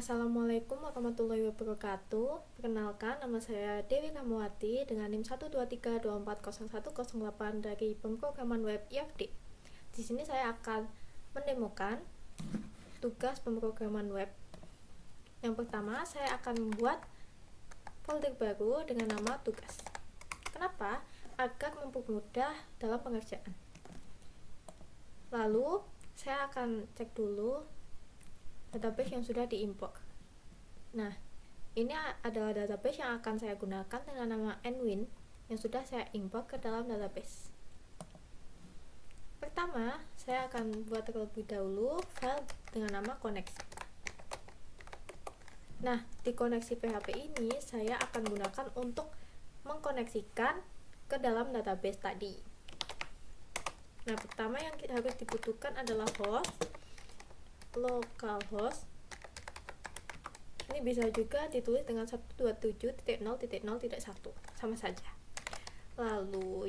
Assalamualaikum warahmatullahi wabarakatuh. Perkenalkan, nama saya Dewi Kamawati dengan NIM 123240108 dari pemrograman web IFD. Di sini saya akan mendemokan tugas pemrograman web. Yang pertama, saya akan membuat folder baru dengan nama tugas. Kenapa? Agar mempermudah dalam pengerjaan. Lalu, saya akan cek dulu database yang sudah diimport. Nah, ini adalah database yang akan saya gunakan dengan nama nwin yang sudah saya import ke dalam database. Pertama, saya akan buat terlebih dahulu file dengan nama koneksi. Nah, di koneksi PHP ini saya akan gunakan untuk mengkoneksikan ke dalam database tadi. Nah, pertama yang harus dibutuhkan adalah host, localhost. Ini bisa juga ditulis dengan 127.0.0.1 sama saja. Lalu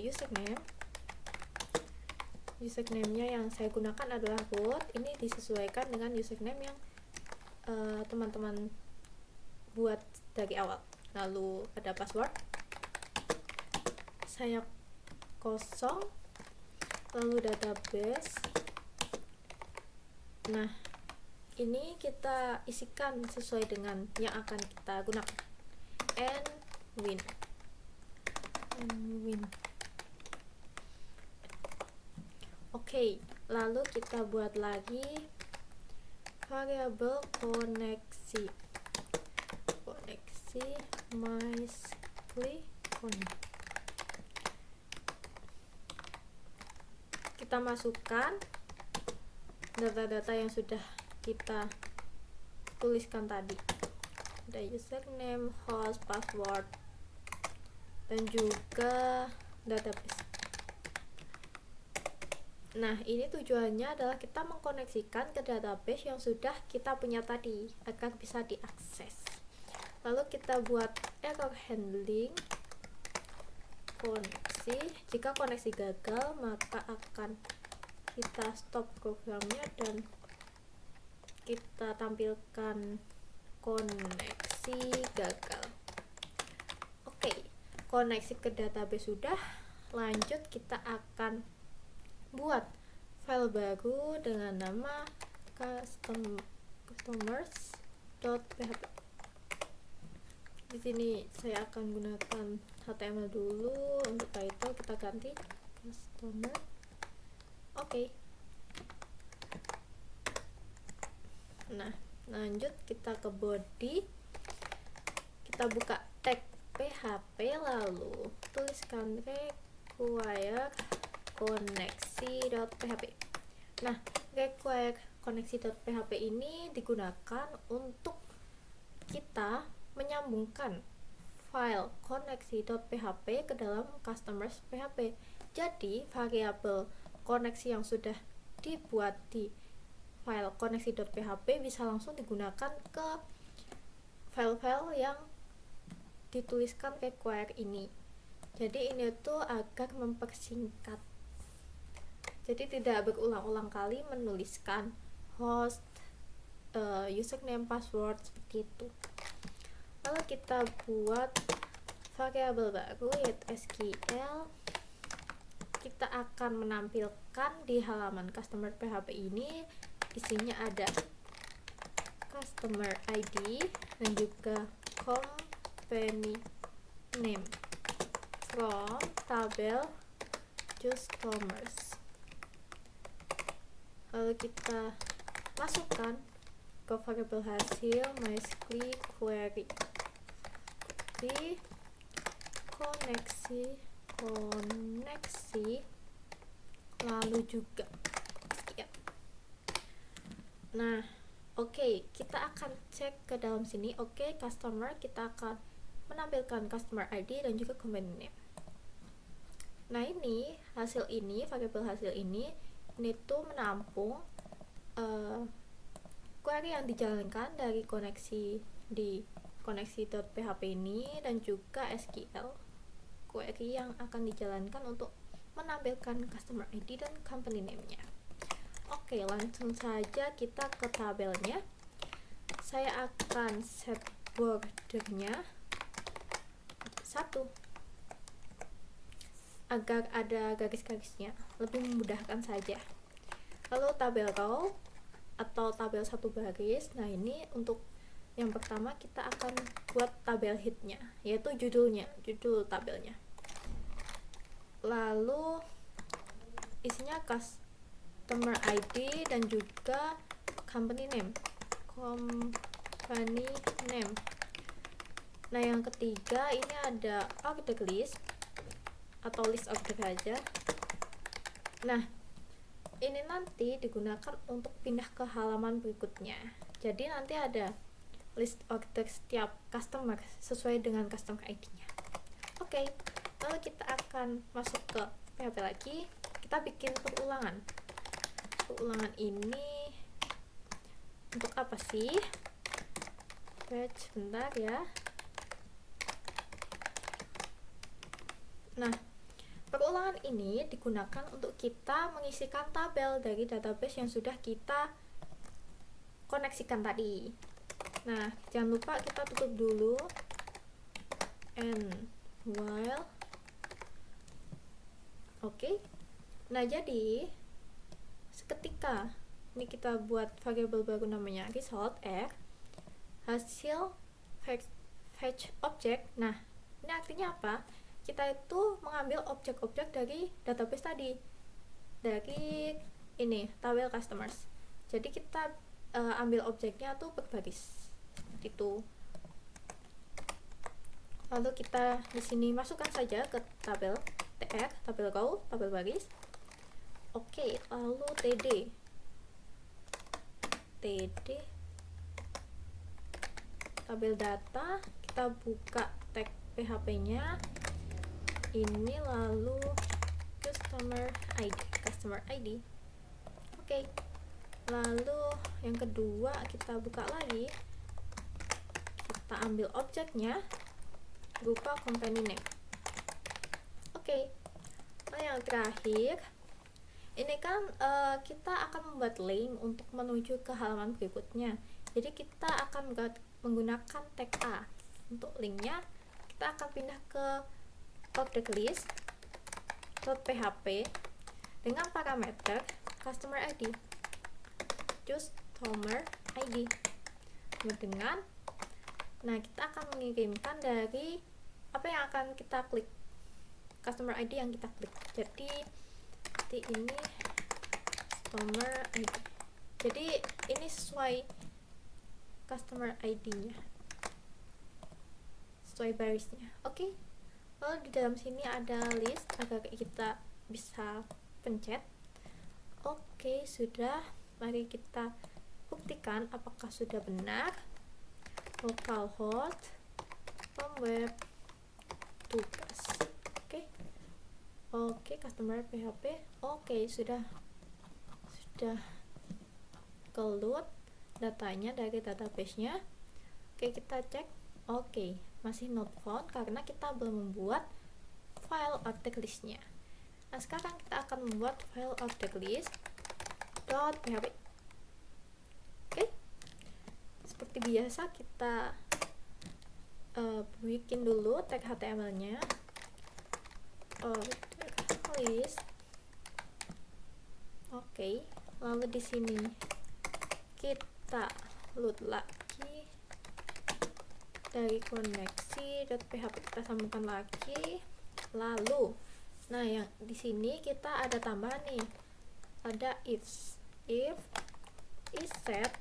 username-nya yang saya gunakan adalah root. Ini disesuaikan dengan username yang teman-teman buat dari awal. Lalu ada password, saya kosong, lalu database. Nah, ini kita isikan sesuai dengan yang akan kita gunakan. nwin. Oke, lalu kita buat lagi variabel koneksi mysql connect. Kita masukkan data-data yang sudah kita tuliskan tadi. Ada username, host, password, dan juga database. Nah, ini tujuannya adalah kita mengkoneksikan ke database yang sudah kita punya tadi agar bisa diakses. Lalu kita buat error handling koneksi. Jika koneksi gagal, maka akan kita stop programnya dan kita tampilkan koneksi gagal. Oke, koneksi ke database sudah. Lanjut, kita akan buat file baru dengan nama customers.php. Di sini saya akan gunakan HTML dulu. Untuk title kita ganti customer. Oke. Nah, lanjut kita ke body. Kita buka tag PHP, lalu tuliskan require koneksi.php. Nah, require koneksi.php ini digunakan untuk kita menyambungkan file koneksi.php ke dalam customers PHP. Jadi, variabel koneksi yang sudah dibuat di file koneksi.php bisa langsung digunakan ke file-file yang dituliskan require ini. Jadi ini tuh agar mempersingkat. Jadi tidak berulang-ulang kali menuliskan host, username, password seperti itu. Lalu kita buat variabel baru yaitu SQL. Kita akan menampilkan di halaman customer PHP ini, isinya ada customer ID dan juga company name from tabel customers. Lalu kita masukkan ke variabel hasil mysql query di koneksi lalu juga sekian. Nah, oke, kita akan cek ke dalam sini. Oke, customer, kita akan menampilkan customer ID dan juga company name. Nah, ini hasil ini, variabel hasil ini tuh menampung query yang dijalankan dari koneksi di koneksi.php ini dan juga SQL query yang akan dijalankan untuk menampilkan customer ID dan company name-nya. Oke, langsung saja kita ke tabelnya. saya akan set bordernya 1 agar ada garis-garisnya, lebih memudahkan saja. Lalu tabel row atau tabel 1 baris. Nah, ini untuk yang pertama kita akan buat tabel headnya, yaitu judul tabelnya. Lalu isinya customer ID dan juga company name. Nah, yang ketiga ini ada order list atau list order aja. Nah, ini nanti digunakan untuk pindah ke halaman berikutnya. Jadi nanti ada list order setiap customer sesuai dengan customer ID-nya. Oke, lalu kita akan masuk ke PHP lagi. Kita bikin perulangan. Perulangan ini untuk apa sih? Bentar ya. Nah, perulangan ini digunakan untuk kita mengisikan tabel dari database yang sudah kita koneksikan tadi. Nah, jangan lupa kita tutup dulu and while. Oke. Nah, jadi seketika ini kita buat variabel baru namanya result r hasil fetch object. Nah, ini artinya apa? Kita itu mengambil objek-objek dari database tadi, dari ini tabel customers. Jadi kita ambil objeknya tuh per baris itu. Lalu kita di sini masukkan saja ke tabel tr, tabel row, tabel baris. Oke, lalu td tabel data, kita buka tag PHP-nya ini, lalu customer ID. Oke. Lalu yang kedua kita buka lagi, kita ambil objeknya berupa company name. Oke. Nah, yang terakhir ini kan kita akan membuat link untuk menuju ke halaman berikutnya. Jadi kita akan menggunakan tag A. Untuk linknya kita akan pindah ke order list .php dengan parameter customer ID, customer ID. Dengan kita akan mengirimkan dari apa yang akan kita klik, customer ID yang kita klik. Jadi ini customer ID. Jadi ini sesuai customer ID-nya, sesuai barisnya. Oke. Lalu di dalam sini ada list agar kita bisa pencet. Oke, sudah. Mari kita buktikan apakah sudah benar. Localhost web tugas. Oke, customer PHP. Oke, sudah keload datanya dari database-nya. Oke, kita cek. Oke, masih not found karena kita belum membuat file order list-nya. Nah, sekarang kita akan membuat file order list .php. Oke, seperti biasa kita bikin dulu tag HTML-nya. Order list. Oke, lalu di sini kita load lagi dari koneksi.php, kita sambungkan lagi. Lalu yang di sini kita ada tambahan nih, ada if is set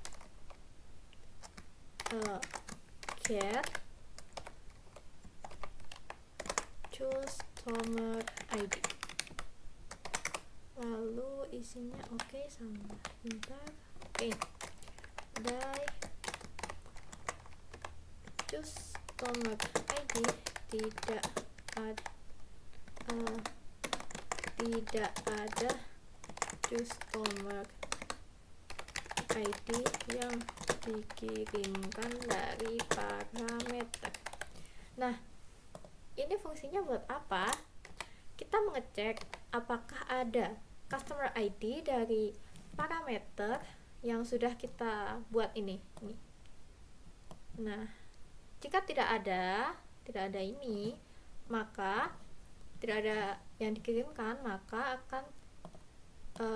get customer ID. Lalu isinya sama. Bentar. Dari customer ID tidak ada customer ID yang dikirimkan dari parameter. Nah, ini fungsinya buat apa? Kita mengecek apakah ada customer ID dari parameter yang sudah kita buat ini. Nah, jika tidak ada ini, maka tidak ada yang dikirimkan, maka akan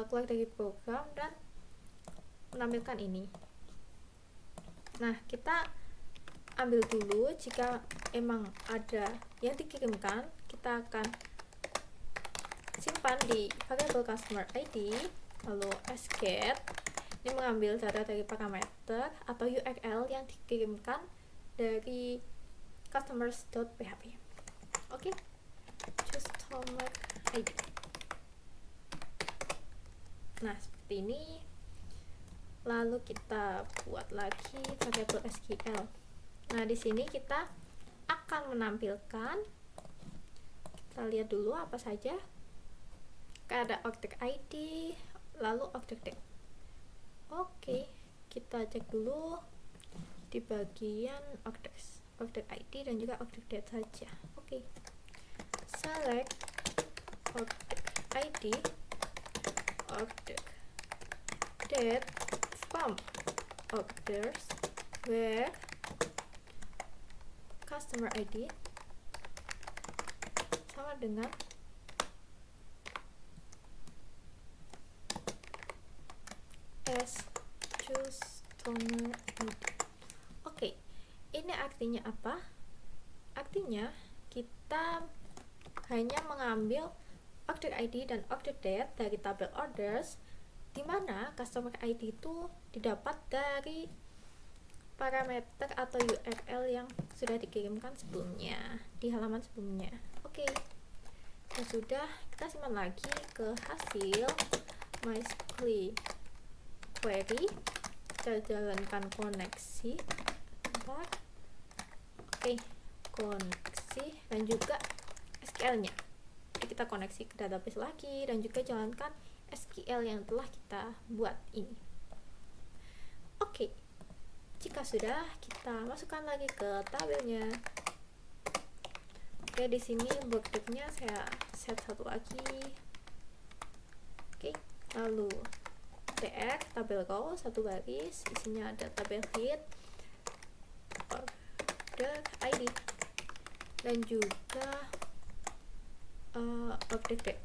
keluar dari program dan menampilkan ini. Nah, kita ambil dulu. Jika emang ada yang dikirimkan, kita akan simpan di variable customer ID, lalu sget ini mengambil data dari parameter atau URL yang dikirimkan dari customers.php. Oke, customer ID. Nah, seperti ini. Lalu kita buat lagi variable SQL. Nah, di sini kita akan menampilkan, kita lihat dulu apa saja. Ada object ID, lalu object date. Oke, kita cek dulu di bagian object ID dan juga object date saja. Oke, select object ID, object date from orders where customer ID sama dengan customer ID. Oke, ini artinya apa? Artinya kita hanya mengambil object ID dan object date dari tabel orders, di mana customer ID itu didapat dari parameter atau URL yang sudah dikirimkan sebelumnya di halaman sebelumnya. Oke, nah sudah, kita simpan lagi ke hasil MySQL query, kita jalankan koneksi. Bentar. Oke, koneksi dan juga SQL nya kita koneksi ke database lagi dan juga jalankan SQL yang telah kita buat ini. Oke, jika sudah, kita masukkan lagi ke tabelnya. Oke, di sini bookmarknya saya set satu lagi. Oke, lalu tr tabel row satu baris, isinya ada tabel head, order ID dan juga object date.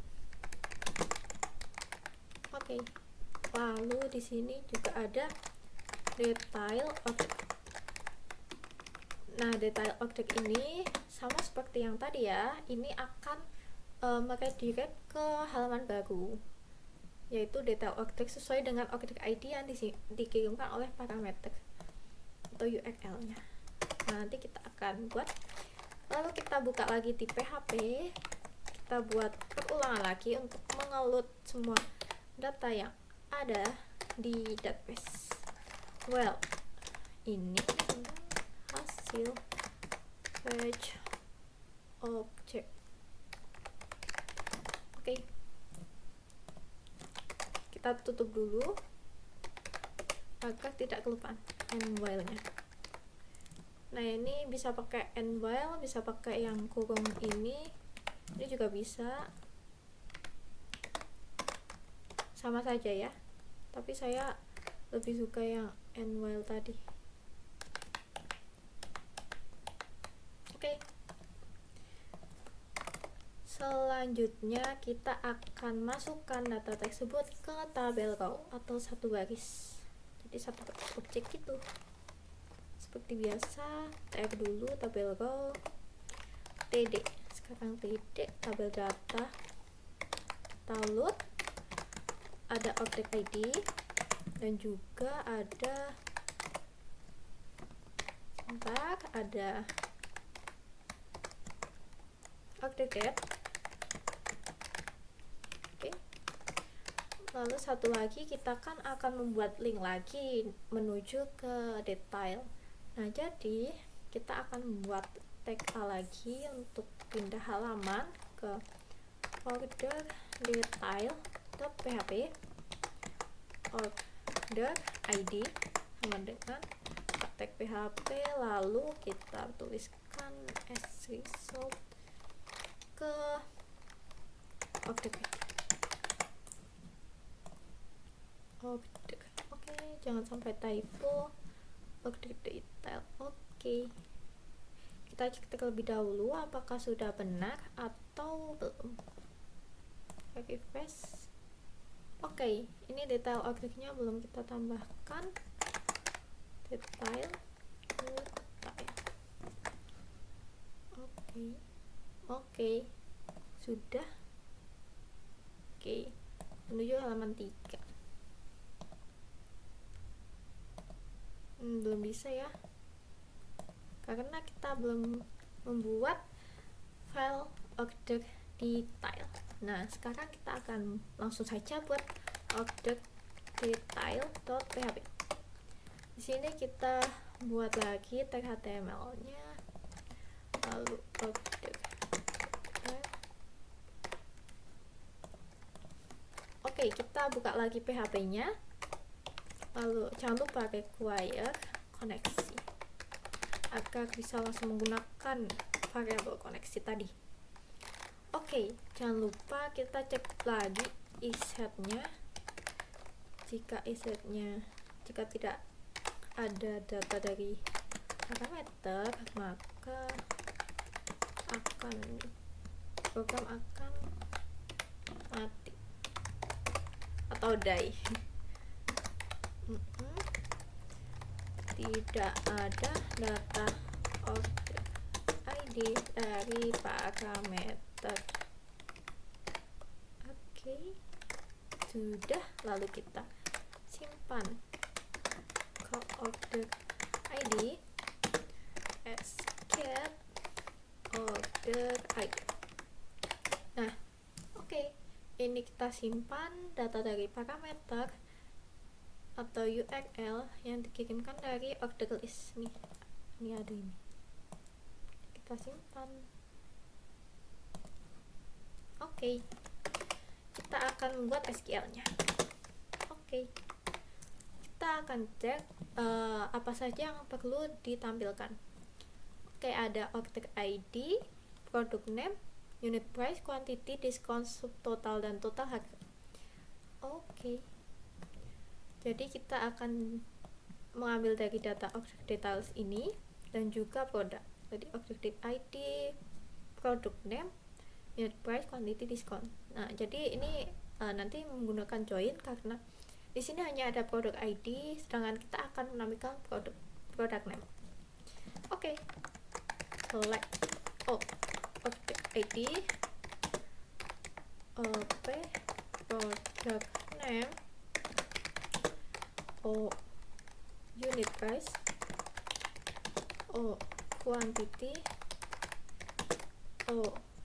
Oke, lalu di sini juga ada detail object. Nah, detail object ini sama seperti yang tadi ya, ini akan meredirect ke halaman baru, yaitu detail object sesuai dengan object ID yang dikirimkan oleh parameter atau URL-nya. Nah, nanti kita akan buat. Lalu kita buka lagi di PHP, kita buat perulangan lagi untuk mengeload semua data yang ada di database. Well, ini hasil fetch object. Oke, kita tutup dulu agar tidak kelupaan end while-nya. Nah, ini bisa pakai end while, bisa pakai yang kurung ini juga bisa, sama saja ya, tapi saya lebih suka yang end while tadi. Oke, selanjutnya kita akan masukkan data tersebut ke tabel row atau satu baris, jadi satu objek itu. Seperti biasa, tag dulu tabel row, td, sekarang td tabel data, kita load, ada object ID dan juga ada object date. Oke, lalu satu lagi kita kan akan membuat link lagi menuju ke detail. Nah, jadi kita akan membuat tag A lagi untuk pindah halaman ke order detail.php, order ID sama dengan tag PHP, lalu kita tuliskan as result ke object ID. Oke, jangan sampai typo. Object detail. Oke, Oke, kita cek terlebih dahulu apakah sudah benar atau belum. Refresh. Oke, ini detail objeknya belum kita tambahkan. Detail. Oke, sudah. Oke, menuju halaman 3. Belum bisa ya, karena kita belum membuat file object detail. Nah, sekarang kita akan langsung saja buat object detail.php. Di sini kita buat lagi tag HTML-nya, lalu object. Oke, kita buka lagi PHP-nya. Lalu jangan lupa require koneksi agar bisa langsung menggunakan variabel koneksi tadi. Oke, jangan lupa kita cek lagi isetnya. Jika tidak ada data dari parameter, maka program akan mati atau die. Tidak ada data object ID dari parameter. Oke, sudah. Lalu kita simpan ke object ID escape object ID. Nah, oke, ini kita simpan data dari parameter atau URL yang dikirimkan dari object list. Ini ada ini. Kita simpan. Oke, kita akan membuat SQL-nya. Oke, kita akan cek apa saja yang perlu ditampilkan. Oke, ada object ID, product name, unit price, quantity, discount, subtotal, dan total harga. Oke, jadi kita akan mengambil dari data object details ini dan juga produk. Jadi object ID, product name, unit price, quantity, discount. Nah, jadi ini nanti menggunakan join karena di sini hanya ada product ID, sedangkan kita akan menampilkan product name. Oke, select object ID, product name, unit price, quantity,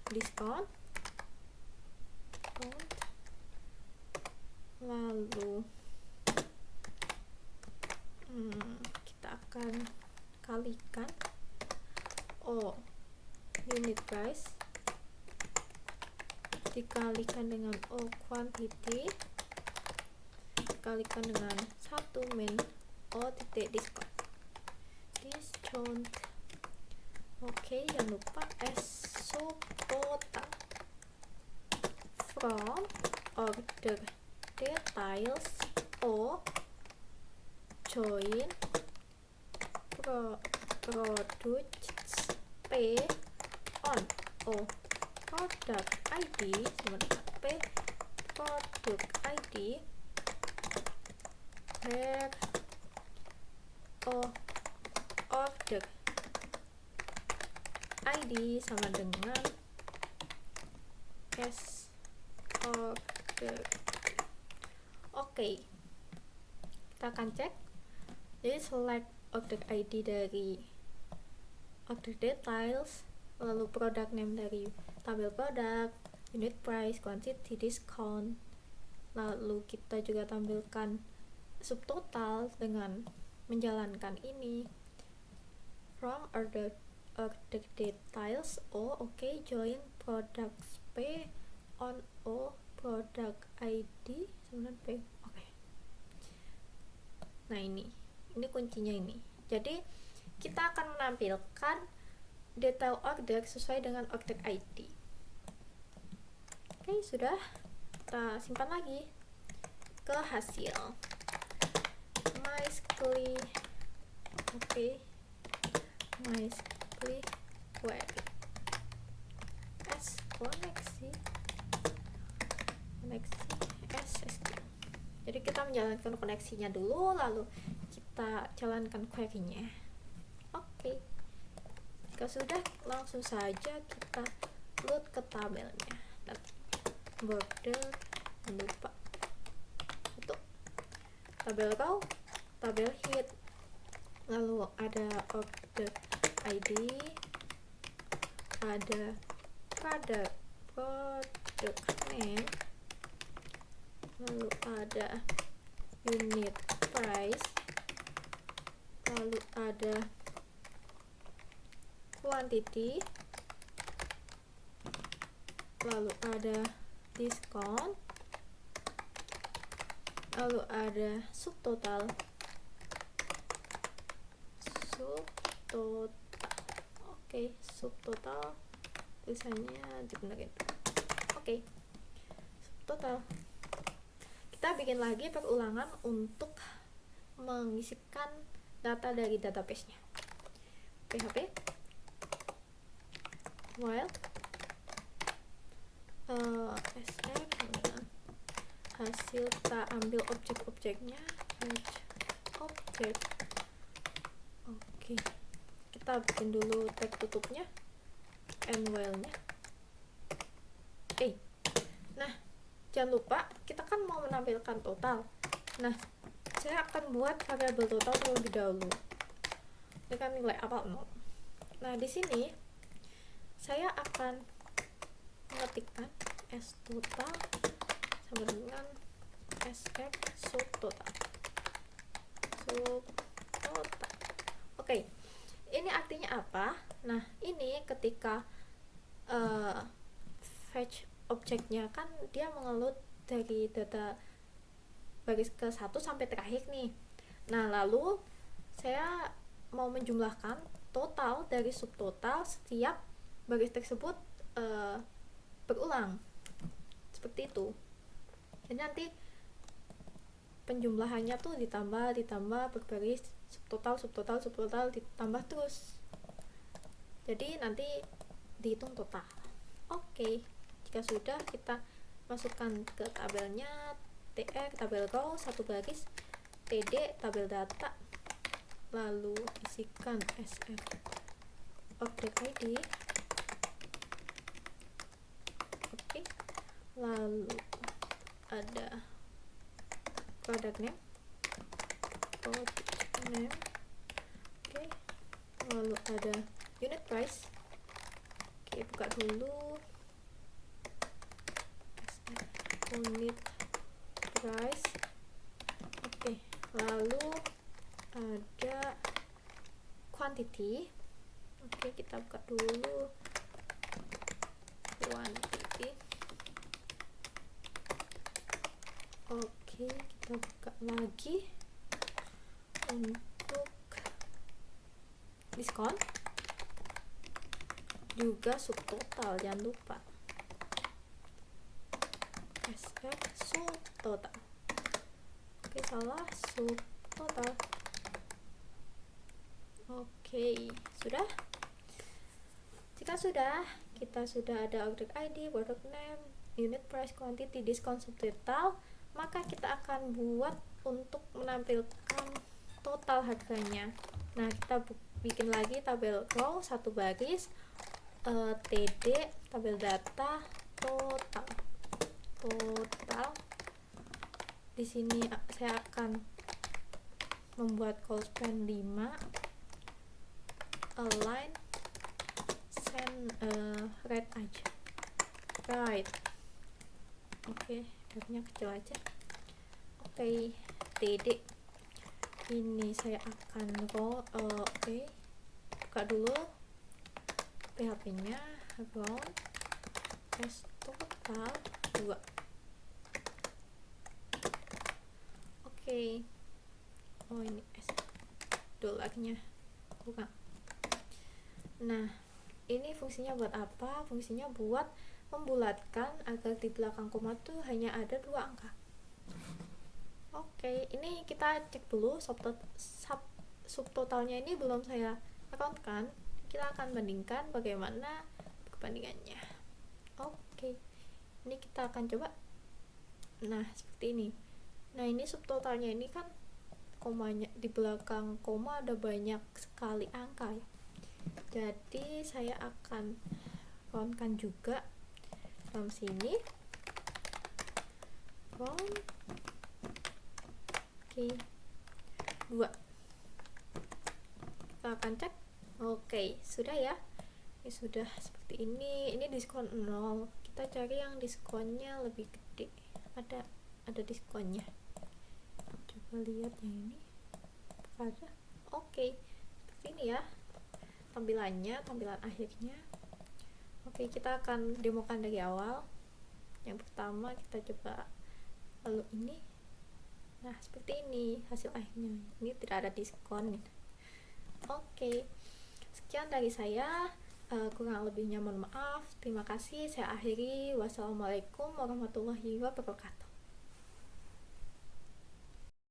discount, lalu kita akan kalikan unit price dikalikan dengan quantity dikalikan dengan 1 min titik discount. Oke, jangan lupa subtotal from order details join products p on product ID p product ID where object ID sama dengan s object. Oke, kita akan cek. Jadi select object ID dari object details, lalu product name dari tabel produk, unit price, quantity, discount. Lalu kita juga tampilkan subtotal dengan menjalankan ini from order object details oke, join products p on product ID 9p. Oke. Nah, ini kuncinya ini. Jadi kita akan menampilkan detail object sesuai dengan object ID. Oke, sudah. Kita simpan lagi ke hasil MySQL. Oke, MySQL query s koneksi SSQL. Jadi kita menjalankan koneksinya dulu, lalu kita jalankan query-nya. Oke. Jika sudah, langsung saja kita load ke tabelnya. Border, lupa itu tabel row, tabel head, lalu ada order ID, ada product name, lalu ada unit price, lalu ada quantity, lalu ada discount, lalu ada subtotal. Oke, subtotal tulisannya dibenerin. Oke, subtotal. Kita bikin lagi perulangan untuk mengisikan data dari database-nya. PHP while SF hasil kita ambil objek-objeknya, objek. Oke, kita bikin dulu tag tutupnya and while-nya. Nah, jangan lupa kita kan mau menampilkan total. Nah, saya akan buat variabel total terlebih dahulu dengan nilai awal 0. Nah, di sini saya akan mengetikkan s total sama dengan sf subtotal. Oke, ini artinya apa? Nah, ini ketika fetch objeknya kan dia mengeload dari data baris ke 1 sampai terakhir nih. Nah, lalu saya mau menjumlahkan total dari subtotal setiap baris tersebut berulang seperti itu. Jadi nanti penjumlahannya tuh ditambah berbaris subtotal ditambah terus. Jadi nanti dihitung total. Oke, jika sudah kita masukkan ke tabelnya tr tabel row 1 baris, td tabel data, lalu isikan sf order id. Oke, lalu ada product name. Oke, lalu ada unit price. Oke, buka dulu unit price. Oke, lalu ada quantity. Oke, kita buka dulu quantity. Oke, kita buka lagi untuk diskon, juga subtotal, jangan lupa sf subtotal. Oke, salah, subtotal. Oke, sudah. Jika sudah, kita sudah ada order ID, product name, unit price, quantity, discount, subtotal, maka kita akan buat untuk menampilkan total harganya. Nah, kita bikin lagi tabel row 1 baris, td tabel data total. Di sini saya akan membuat call span 5, align, send right aja, right. Oke, R-nya kecil aja. Oke, td ini saya akan oke, buka dulu PHP-nya, round s total 2. Oke, ini s dolarnya bukan. Nah, ini fungsinya buat apa? Fungsinya buat membulatkan agar di belakang koma tuh hanya ada 2 angka. Oke, ini kita cek dulu subtotalnya ini belum saya account kan, kita akan bandingkan bagaimana perbandingannya. Oke, ini kita akan coba. Nah, seperti ini. Nah, ini subtotalnya ini kan komanya, di belakang koma ada banyak sekali angka ya. Jadi saya akan countkan juga dalam sini. Count. Oke. 2. Kita akan cek. Oke, sudah ya. Ini sudah seperti ini. Ini diskon 0. Kita cari yang diskonnya lebih gede. Ada diskonnya. Coba lihat yang ini. Ada. Oke. Seperti ini ya. Tampilannya, tampilan akhirnya. Oke, kita akan demokan dari awal. Yang pertama kita coba lalu ini. Nah, seperti ini hasil akhirnya. Ini tidak ada diskon. Oke, sekian dari saya. Kurang lebihnya mohon maaf. Terima kasih. Saya akhiri. Wassalamualaikum warahmatullahi wabarakatuh.